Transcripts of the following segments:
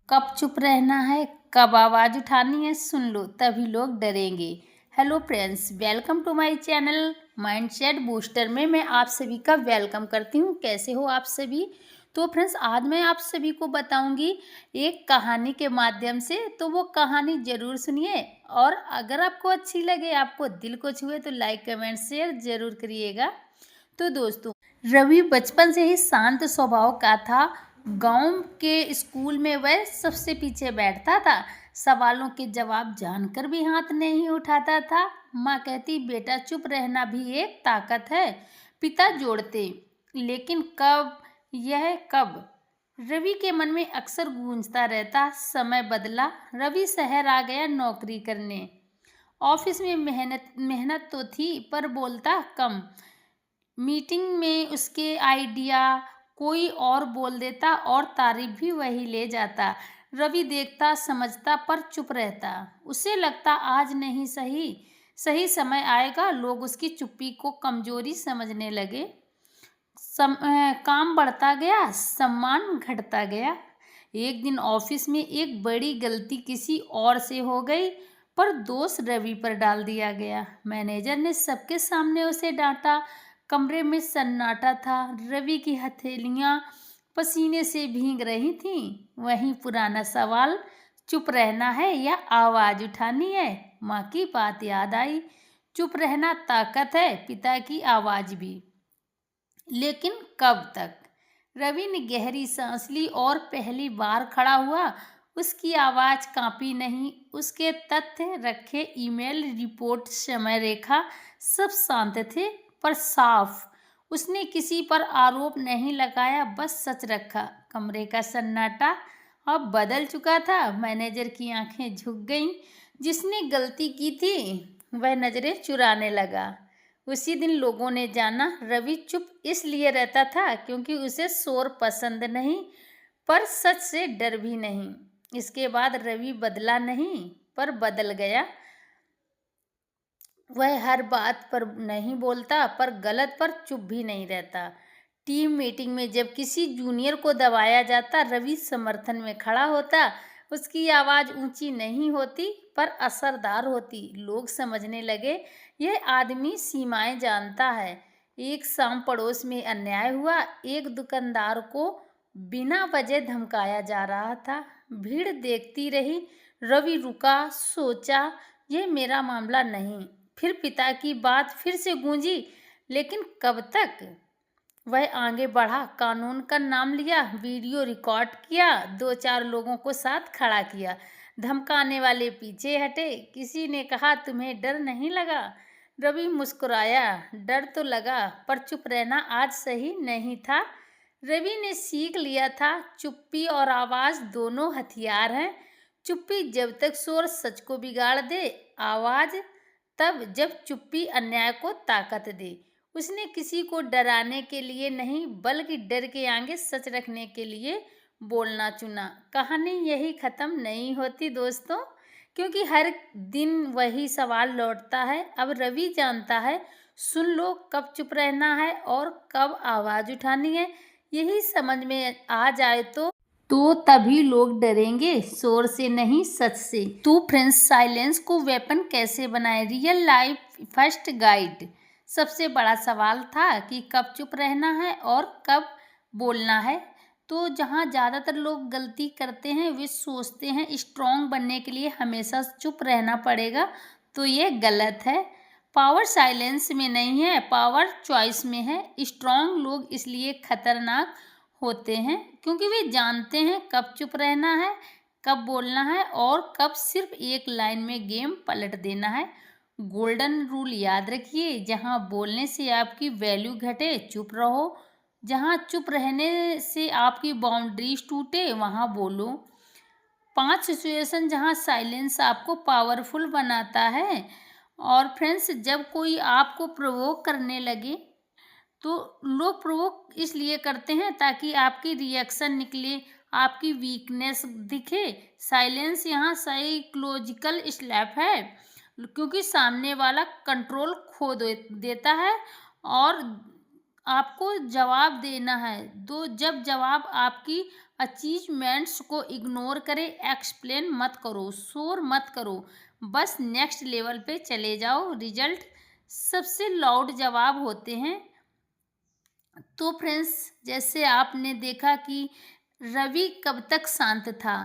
कब चुप रहना है, कब आवाज उठानी है, सुन लो तभी लोग डरेंगे। Hello friends, welcome to my channel mindset booster में मैं आप सभी का वेलकम करती हूँ। कैसे हो आप सभी? तो फ्रेंड्स, आज मैं आप सभी को बताऊंगी एक कहानी के माध्यम से, तो वो कहानी जरूर सुनिए। और अगर आपको अच्छी लगे, आपको दिल को छुए, तो लाइक कमेंट शेयर जरूर करिएगा। तो दोस्तों, रवि बचपन से ही शांत स्वभाव का था। गांव के स्कूल में वह सबसे पीछे बैठता था। सवालों के जवाब जानकर भी हाथ नहीं उठाता था। माँ कहती, बेटा चुप रहना भी एक ताकत है। पिता जोड़ते, लेकिन कब, यह कब? रवि के मन में अक्सर गूंजता रहता। समय बदला, रवि शहर आ गया नौकरी करने। ऑफिस में मेहनत मेहनत तो थी, पर बोलता कम। मीटिंग में उसके आइडिया कोई और बोल देता और तारीफ भी वही ले जाता। रवि देखता, समझता, पर चुप रहता। उसे लगता आज नहीं सही, सही समय आएगा। लोग उसकी चुप्पी को कमजोरी समझने लगे। काम बढ़ता गया, सम्मान घटता गया। एक दिन ऑफिस में एक बड़ी गलती किसी और से हो गई, पर दोष रवि पर डाल दिया गया। मैनेजर ने सबके सामने उसे डांटा। कमरे में सन्नाटा था। रवि की हथेलियां पसीने से भीग रही थीं। वहीं पुराना सवाल, चुप रहना है या आवाज उठानी है? माँ की बात याद आई। चुप रहना ताकत है, पिता की आवाज भी। लेकिन कब तक? रवि ने गहरी सांस ली और पहली बार खड़ा हुआ। उसकी आवाज कांपी नहीं। उसके तथ्य रखे, ईमेल, रिपोर्ट, समय रेखा सब शांत थे, पर साफ। उसने किसी पर आरोप नहीं लगाया, बस सच रखा। कमरे का सन्नाटा अब बदल चुका था। मैनेजर की आंखें झुक गईं। जिसने गलती की थी वह नजरें चुराने लगा। उसी दिन लोगों ने जाना, रवि चुप इसलिए रहता था क्योंकि उसे शोर पसंद नहीं, पर सच से डर भी नहीं। इसके बाद रवि बदला नहीं, पर बदल गया। वह हर बात पर नहीं बोलता, पर गलत पर चुप भी नहीं रहता। टीम मीटिंग में जब किसी जूनियर को दबाया जाता, रवि समर्थन में खड़ा होता। उसकी आवाज़ ऊंची नहीं होती, पर असरदार होती। लोग समझने लगे, यह आदमी सीमाएं जानता है। एक शाम पड़ोस में अन्याय हुआ। एक दुकानदार को बिना वजह धमकाया जा रहा था। भीड़ देखती रही। रवि रुका, सोचा, यह मेरा मामला नहीं। फिर पिता की बात फिर से गूंजी, लेकिन कब तक? वह आगे बढ़ा, कानून का नाम लिया, वीडियो रिकॉर्ड किया, 2-4 लोगों को साथ खड़ा किया। धमकाने वाले पीछे हटे। किसी ने कहा, तुम्हें डर नहीं लगा? रवि मुस्कुराया, डर तो लगा, पर चुप रहना आज सही नहीं था। रवि ने सीख लिया था, चुप्पी और आवाज दोनों हथियार हैं। चुप्पी जब तक शोर सच को बिगाड़ दे, आवाज तब जब चुप्पी अन्याय को ताकत दे। उसने किसी को डराने के लिए नहीं, बल्कि डर के आगे सच रखने के लिए बोलना चुना। कहानी यही खत्म नहीं होती दोस्तों, क्योंकि हर दिन वही सवाल लौटता है। अब रवि जानता है, सुन लो, कब चुप रहना है और कब आवाज उठानी है। यही समझ में आ जाए तो तभी लोग डरेंगे, शोर से नहीं, सच से। तो फ्रेंड्स, साइलेंस को वेपन कैसे बनाए? Real life first guide. सबसे बड़ा सवाल था कि कब चुप रहना है और कब बोलना है। तो जहाँ ज़्यादातर लोग गलती करते हैं, वे सोचते हैं स्ट्रांग बनने के लिए हमेशा चुप रहना पड़ेगा, तो ये गलत है। पावर साइलेंस में नहीं है, पावर चॉइस में है। स्ट्रांग लोग इसलिए खतरनाक होते हैं क्योंकि वे जानते हैं कब चुप रहना है, कब बोलना है, और कब सिर्फ एक लाइन में गेम पलट देना है। गोल्डन रूल याद रखिए, जहाँ बोलने से आपकी वैल्यू घटे, चुप रहो। जहाँ चुप रहने से आपकी बाउंड्रीज टूटे, वहाँ बोलो। 5 सिचुएशन जहाँ साइलेंस आपको पावरफुल बनाता है। और फ्रेंड्स, जब कोई आपको प्रोवोक करने लगे, तो लोग प्रोवोक इसलिए करते हैं ताकि आपकी रिएक्शन निकले, आपकी वीकनेस दिखे। साइलेंस यहाँ साइकोलॉजिकल स्लैप है, क्योंकि सामने वाला कंट्रोल खो देता है और आपको जवाब देना है। जब जवाब आपकी अचीवमेंट्स को इग्नोर करे, एक्सप्लेन मत करो, शोर मत करो, बस नेक्स्ट लेवल पे चले जाओ। रिजल्ट सबसे लाउड जवाब होते हैं। तो फ्रेंड्स, जैसे आपने देखा कि रवि कब तक शांत था।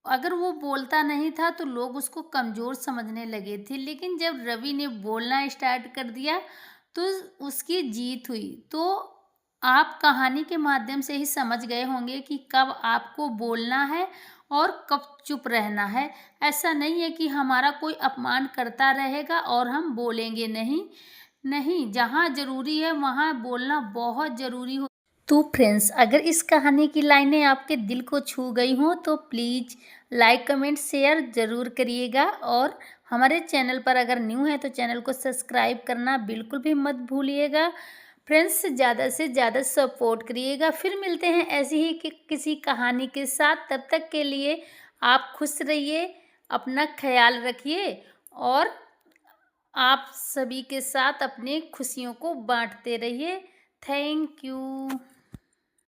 अगर वो बोलता नहीं था तो लोग उसको कमज़ोर समझने लगे थे, लेकिन जब रवि ने बोलना स्टार्ट कर दिया तो उसकी जीत हुई। तो आप कहानी के माध्यम से ही समझ गए होंगे कि कब आपको बोलना है और कब चुप रहना है। ऐसा नहीं है कि हमारा कोई अपमान करता रहेगा और हम बोलेंगे नहीं। नहीं, जहाँ ज़रूरी है वहाँ बोलना बहुत ज़रूरी हो। तो फ्रेंड्स, अगर इस कहानी की लाइनें आपके दिल को छू गई हों तो प्लीज़ लाइक कमेंट शेयर ज़रूर करिएगा, और हमारे चैनल पर अगर न्यू है तो चैनल को सब्सक्राइब करना बिल्कुल भी मत भूलिएगा। फ्रेंड्स, ज़्यादा से ज़्यादा सपोर्ट करिएगा। फिर मिलते हैं ऐसी ही किसी कहानी के साथ। तब तक के लिए आप खुश रहिए, अपना ख्याल रखिए और आप सभी के साथ अपनी खुशियों को बांटते रहिए। Thank you.